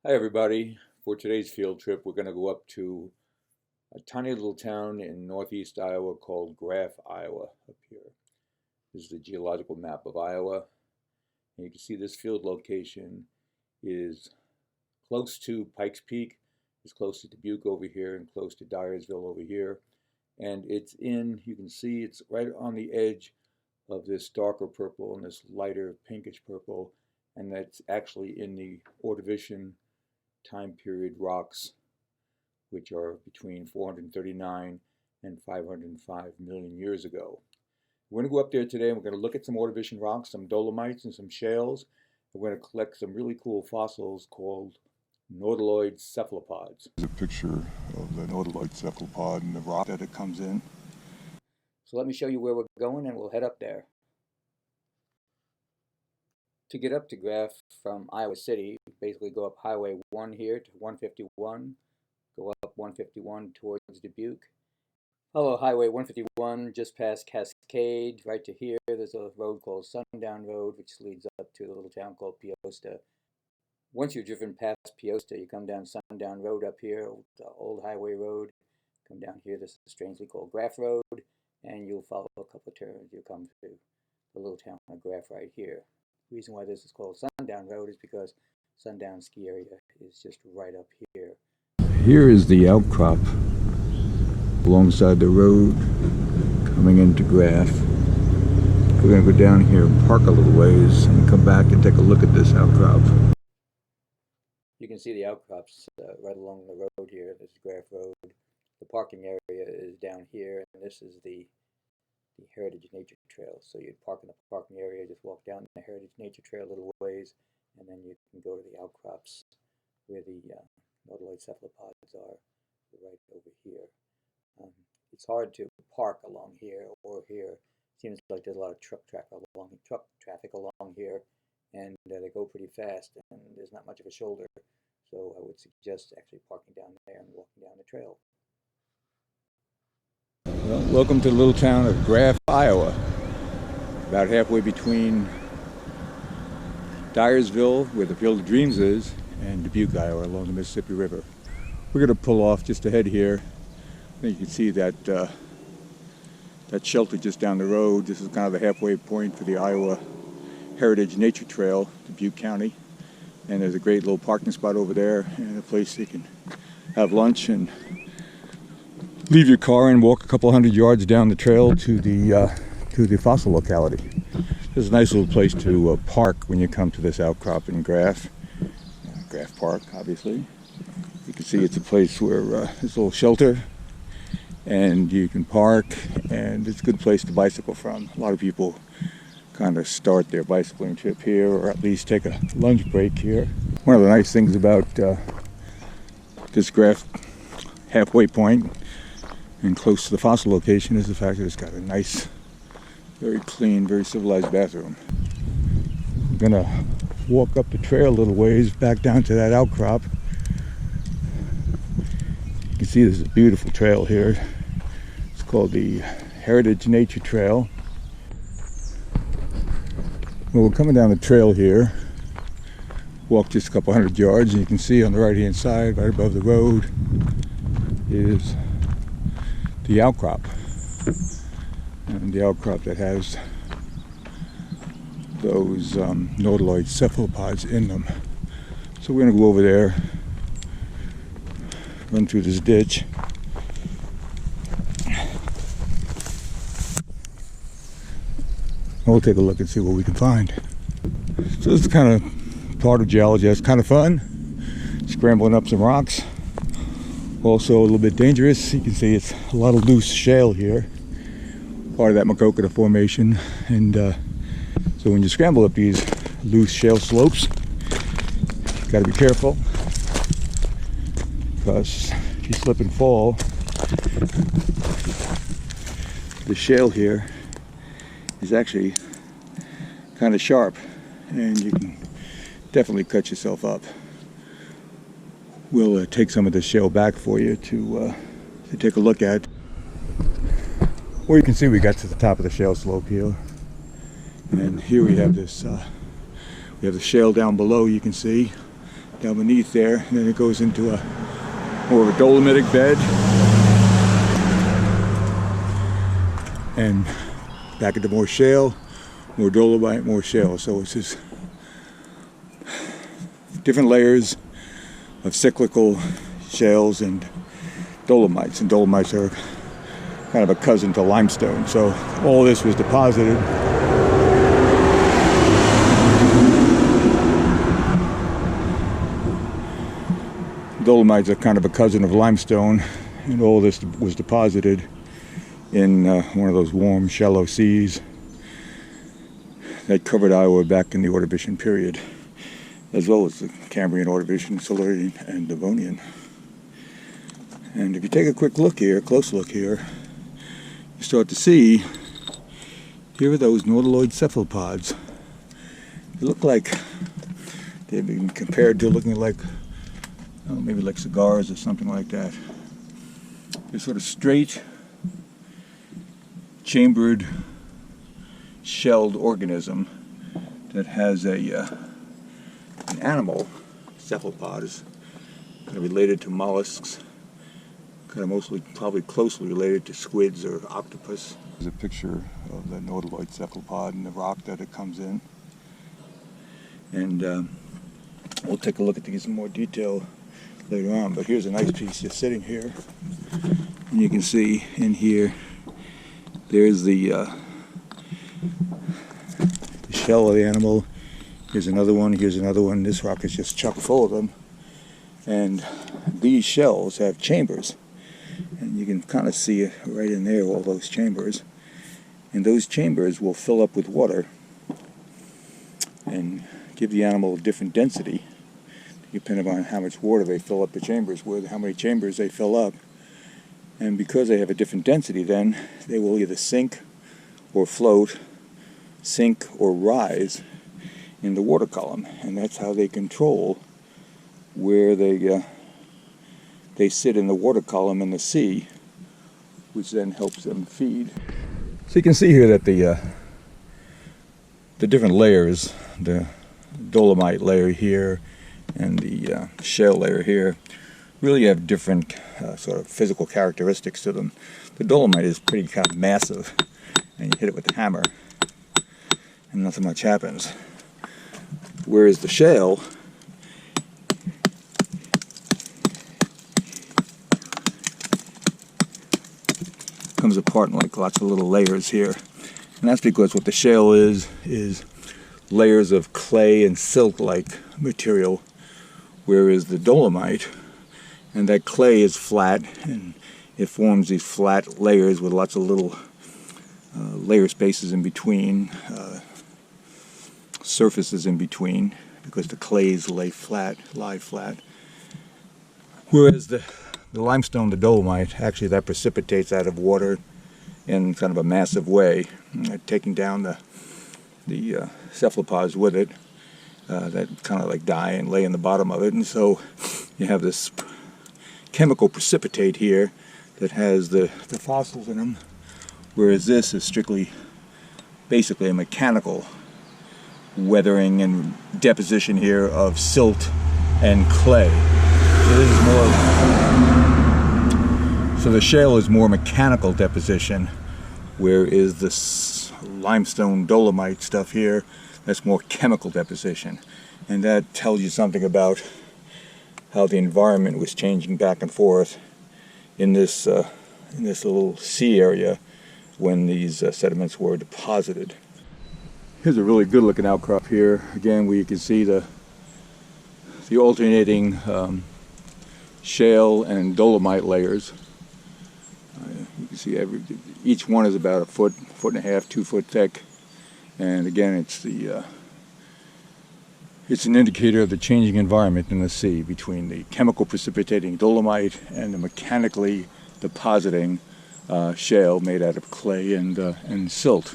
Hi everybody. For today's field trip, we're going to go up to a tiny little town in northeast Iowa called Graf, Iowa, up here. This is the geological map of Iowa. And you can see this field location is close to Pikes Peak, it's close to Dubuque over here, and close to Dyersville over here. And you can see it's right on the edge of this darker purple and this lighter pinkish purple, and that's actually in the ordovician time period rocks, which are between 439 and 505 million years ago. We're going to go up there today and we're going to look at some ordovician rocks, some dolomites and some shales. We're going to collect some really cool fossils called nautiloid cephalopods. There's a picture of the nautiloid cephalopod and the rock that it comes in. So let me show you where we're going and we'll head up there. To get up to Graf from Iowa City, basically go up Highway 1 here to 151, go up 151 towards Dubuque. Follow Highway 151 just past Cascade, right to here. There's a road called Sundown Road, which leads up to a little town called Peosta. Once you've driven past Peosta, you come down Sundown Road up here, the old highway road. Come down here, this is strangely called Graf Road, and you'll follow a couple of turns. You'll come to the little town of Graf right here. The reason why this is called Sundown Road is because Sundown ski area is just right up here. Here is the outcrop alongside the road coming into Graf. We're going to go down here and park a little ways and come back and take a look at this outcrop. You can see the outcrops right along the road here. This is Graf Road. The parking area is down here, and this is the Heritage Nature Trail. So you'd park in the parking area, just walk down the Heritage Nature Trail a little ways, and then you can go to the outcrops where the nautiloid cephalopods are, right over here. It's hard to park along here or here. Seems like there's a lot of truck traffic along here, and they go pretty fast, and there's not much of a shoulder. So I would suggest actually parking down there and walking down the trail. Well, welcome to the little town of Graf, Iowa. About halfway between Dyersville, where the Field of Dreams is, and Dubuque, Iowa, along the Mississippi River. We're going to pull off just ahead here. I think you can see that that shelter just down the road. This is kind of the halfway point for the Iowa Heritage Nature Trail, Dubuque County. And there's a great little parking spot over there and a place you can have lunch and leave your car and walk a couple hundred yards down the trail to the fossil locality. This is a nice little place to park when you come to this outcrop in Graf. Graf Park, obviously. You can see it's a place where there's a little shelter and you can park, and it's a good place to bicycle from. A lot of people kind of start their bicycling trip here, or at least take a lunch break here. One of the nice things about this Graf halfway point and close to the fossil location is the fact that it's got a nice, very clean, very civilized bathroom. I'm gonna walk up the trail a little ways back down to that outcrop. You can see there's a beautiful trail here. It's called the Heritage Nature Trail. Well, we're coming down the trail here. Walk just a couple hundred yards, and you can see on the right hand side, right above the road, is the outcrop. And the outcrop that has those nautiloid cephalopods in them. So we're going to go over there, run through this ditch. We'll take a look and see what we can find. So this is kind of part of geology. It's kind of fun, scrambling up some rocks. Also a little bit dangerous. You can see it's a lot of loose shale here, part of that Macocata formation. And so when you scramble up these loose shale slopes, you got to be careful, because if you slip and fall, the shale here is actually kind of sharp, and you can definitely cut yourself up. We'll take some of the shale back for you to take a look at. Well, you can see we got to the top of the shale slope here, and here we have this we have the shale down below. You can see down beneath there, and then it goes into a more of a dolomitic bed, and back into more shale, more dolomite, more shale. So it's just different layers of cyclical shales and dolomites are kind of a cousin to limestone. So all this was deposited dolomites are kind of a cousin of limestone, and all this was deposited in one of those warm, shallow seas that covered Iowa back in the Ordovician period, as well as the Cambrian, Ordovician, Silurian, and Devonian. And if you take a quick look here, close look here, you start to see, here are those nautiloid cephalopods. They look like they've been compared to looking like, maybe like cigars or something like that. They're sort of straight, chambered, shelled organism that has an animal. Cephalopod is kind of related to mollusks, kind of mostly, probably closely related to squids or octopus. There's a picture of the nautiloid cephalopod and the rock that it comes in. And we'll take a look at these in more detail later on, but here's a nice piece just sitting here, and you can see in here there's the shell of the animal. Here's another one, here's another one. This rock is just chock full of them, and these shells have chambers, and you can kind of see it right in there, all those chambers, and those chambers will fill up with water and give the animal a different density depending on how much water they fill up the chambers with, how many chambers they fill up. And because they have a different density, then they will either sink or float, sink or rise in the water column. And that's how they control where they sit in the water column in the sea, which then helps them feed. So you can see here that the different layers, the dolomite layer here and the shale layer here, really have different sort of physical characteristics to them. The dolomite is pretty kind of massive, and you hit it with a hammer and nothing much happens. Whereas the shale comes apart in like lots of little layers here. And that's because what the shale is layers of clay and silt-like material, whereas the dolomite, and that clay is flat, and it forms these flat layers with lots of little layer spaces in between, surfaces in between, because the clays lie flat. Whereas the limestone, the dolomite, actually that precipitates out of water in kind of a massive way, taking down the cephalopods with it, that kind of like die and lay in the bottom of it. And so you have this chemical precipitate here that has the fossils in them, whereas this is basically a mechanical weathering and deposition here of silt and clay. So this is more, so the shale is more mechanical deposition, whereas this limestone dolomite stuff here, that's more chemical deposition. And that tells you something about how the environment was changing back and forth in this little sea area when these sediments were deposited. Here's a really good looking outcrop here, again, where you can see the alternating shale and dolomite layers. You can see each one is about a foot and a half, 2 foot thick, and again it's an indicator of the changing environment in the sea between the chemical precipitating dolomite and the mechanically depositing shale made out of clay and silt.